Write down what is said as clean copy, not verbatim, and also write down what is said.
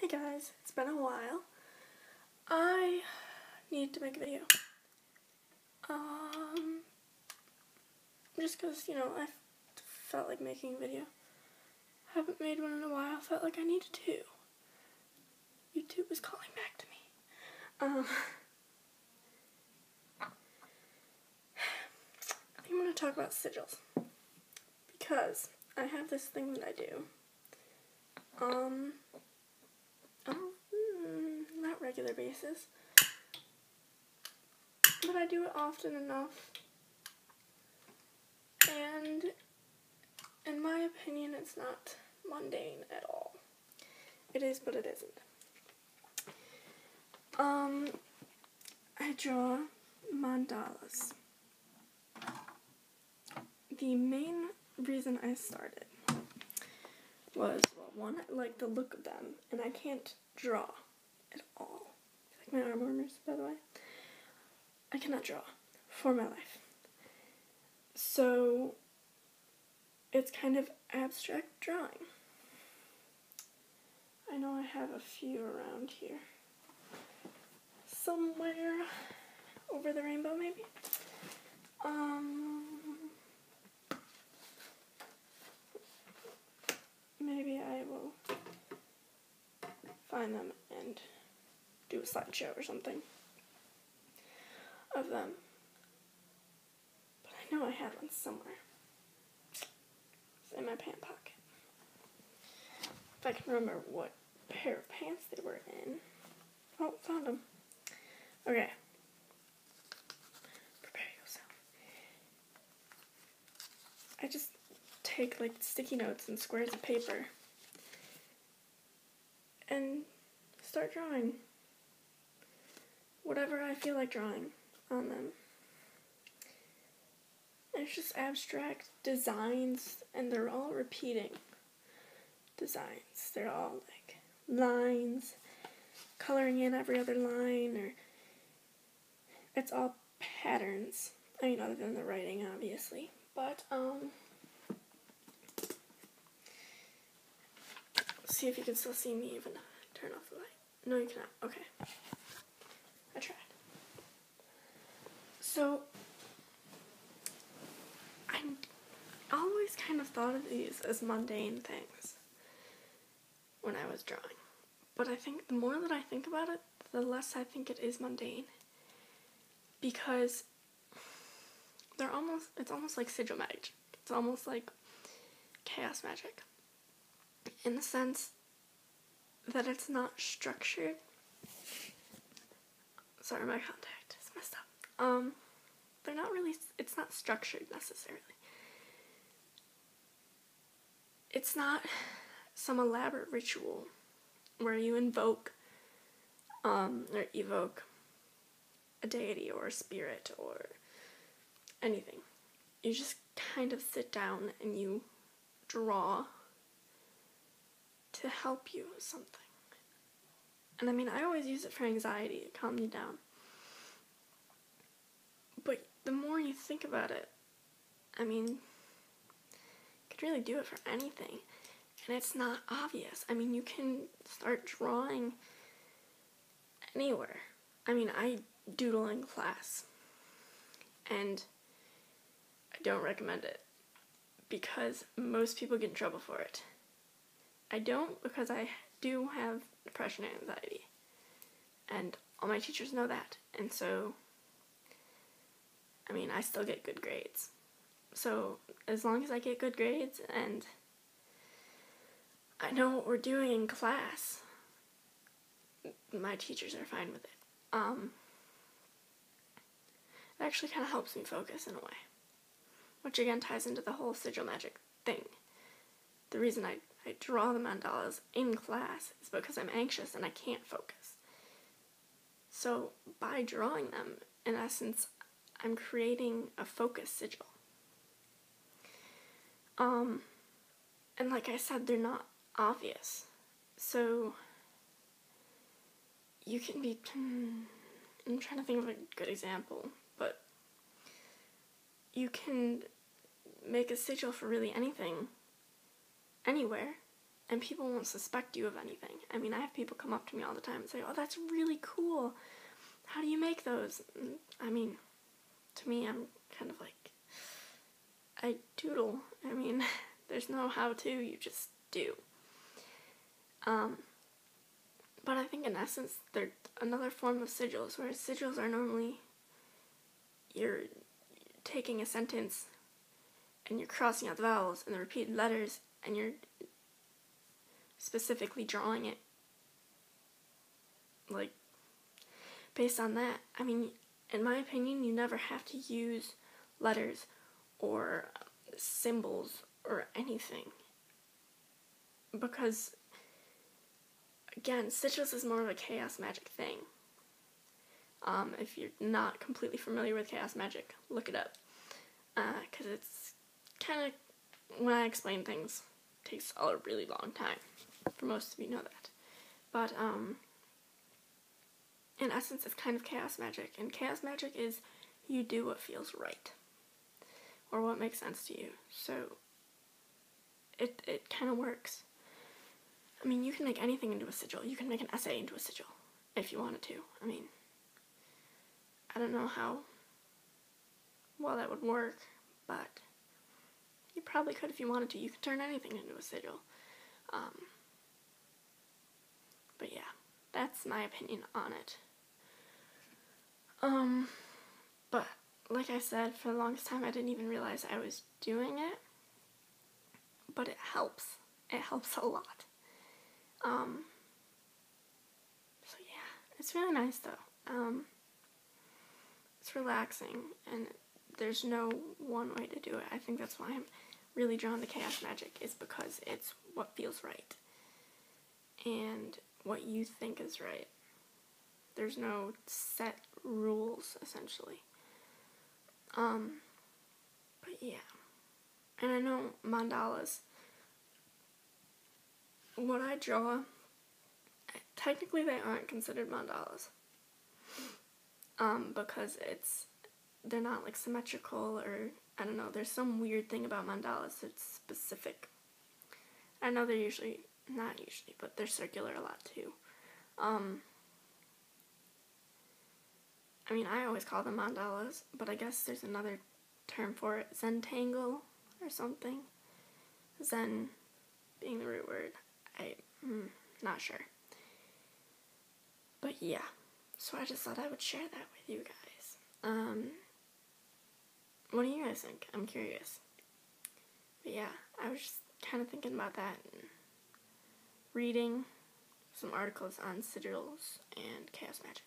Hey guys, it's been a while. I need to make a video. Just because, I felt like making a video. Haven't made one in a while, felt like I needed to. YouTube is calling back to me. I think I'm going to talk about sigils. Because I have this thing that I do. Not regular basis, but I do it often enough, and in my opinion it's not mundane at all. It is, but it isn't. I draw mandalas. The main reason I started was, well, one, I like the look of them, and I can't draw at all. Like my arm warmers, by the way. I cannot draw for my life. So it's kind of abstract drawing. I know I have a few around here. Somewhere over the rainbow, maybe. Maybe I will find them and do a slideshow or something of them. But I know I have one somewhere. It's in my pant pocket. If I can remember what pair of pants they were in. Oh, found them. Okay. Prepare yourself. I just take like sticky notes and squares of paper and start drawing whatever I feel like drawing on them. And it's just abstract designs, and they're all repeating designs. They're all like lines, coloring in every other line, or it's all patterns. I mean, other than the writing, obviously, but see if you can still see me even turn off the light. No, you cannot. Okay. I tried. So, I always kind of thought of these as mundane things when I was drawing. But I think the more that I think about it, the less I think it is mundane. Because it's almost like sigil magic. It's almost like chaos magic. In the sense that it's not structured. Sorry, my contact is messed up. They're not really, it's not structured necessarily. It's not some elaborate ritual where you invoke, or evoke a deity or a spirit or anything. You just kind of sit down and you draw to help you with something. And I mean, I always use it for anxiety, to calm you down. But the more you think about it, I mean, you could really do it for anything. And it's not obvious. I mean, you can start drawing anywhere. I mean, I doodle in class. And I don't recommend it. Because most people get in trouble for it. I don't, because I do have depression and anxiety. And all my teachers know that. And so, I mean, I still get good grades. So, as long as I get good grades and I know what we're doing in class, my teachers are fine with it. It actually kind of helps me focus in a way. Which again ties into the whole sigil magic thing. The reason I draw the mandalas in class is because I'm anxious and I can't focus. So by drawing them, in essence, I'm creating a focus sigil. And like I said, they're not obvious. So you can be, I'm trying to think of a good example, but you can make a sigil for really anything, anywhere, and people won't suspect you of anything. I mean, I have people come up to me all the time and say, oh, that's really cool. How do you make those? And, I mean, to me, I'm kind of like, I doodle. I mean, there's no how to, you just do. But I think in essence, they're another form of sigils, whereas sigils are normally, you're taking a sentence and you're crossing out the vowels and the repeated letters and you're specifically drawing it, like, based on that. I mean, in my opinion, you never have to use letters or symbols or anything, because, again, sigils is more of a chaos magic thing. If you're not completely familiar with chaos magic, look it up, because it's kind of, when I explain things, it takes a really long time. For most of you know that. But, in essence, it's kind of chaos magic. And chaos magic is you do what feels right. Or what makes sense to you. So, it kind of works. I mean, you can make anything into a sigil. You can make an essay into a sigil, if you wanted to. I mean, I don't know how well that would work, but you probably could if you wanted to. You could turn anything into a sigil. But yeah, that's my opinion on it. But like I said, for the longest time I didn't even realize I was doing it. But it helps. It helps a lot. So yeah, it's really nice though. It's relaxing, and there's no one way to do it. I think that's why I'm really drawn to chaos magic, is because it's what feels right. And what you think is right. There's no set rules, essentially. But yeah. And I know mandalas, what I draw, technically they aren't considered mandalas. Because they're not like symmetrical, or, I don't know, there's some weird thing about mandalas that's specific. I know they're not usually, but they're circular a lot too. I mean, I always call them mandalas, but I guess there's another term for it, zentangle or something. Zen being the root word. I'm not sure. But yeah, so I just thought I would share that with you guys. What do you guys think? I'm curious. But yeah, I was just kind of thinking about that and reading some articles on sigils and chaos magic.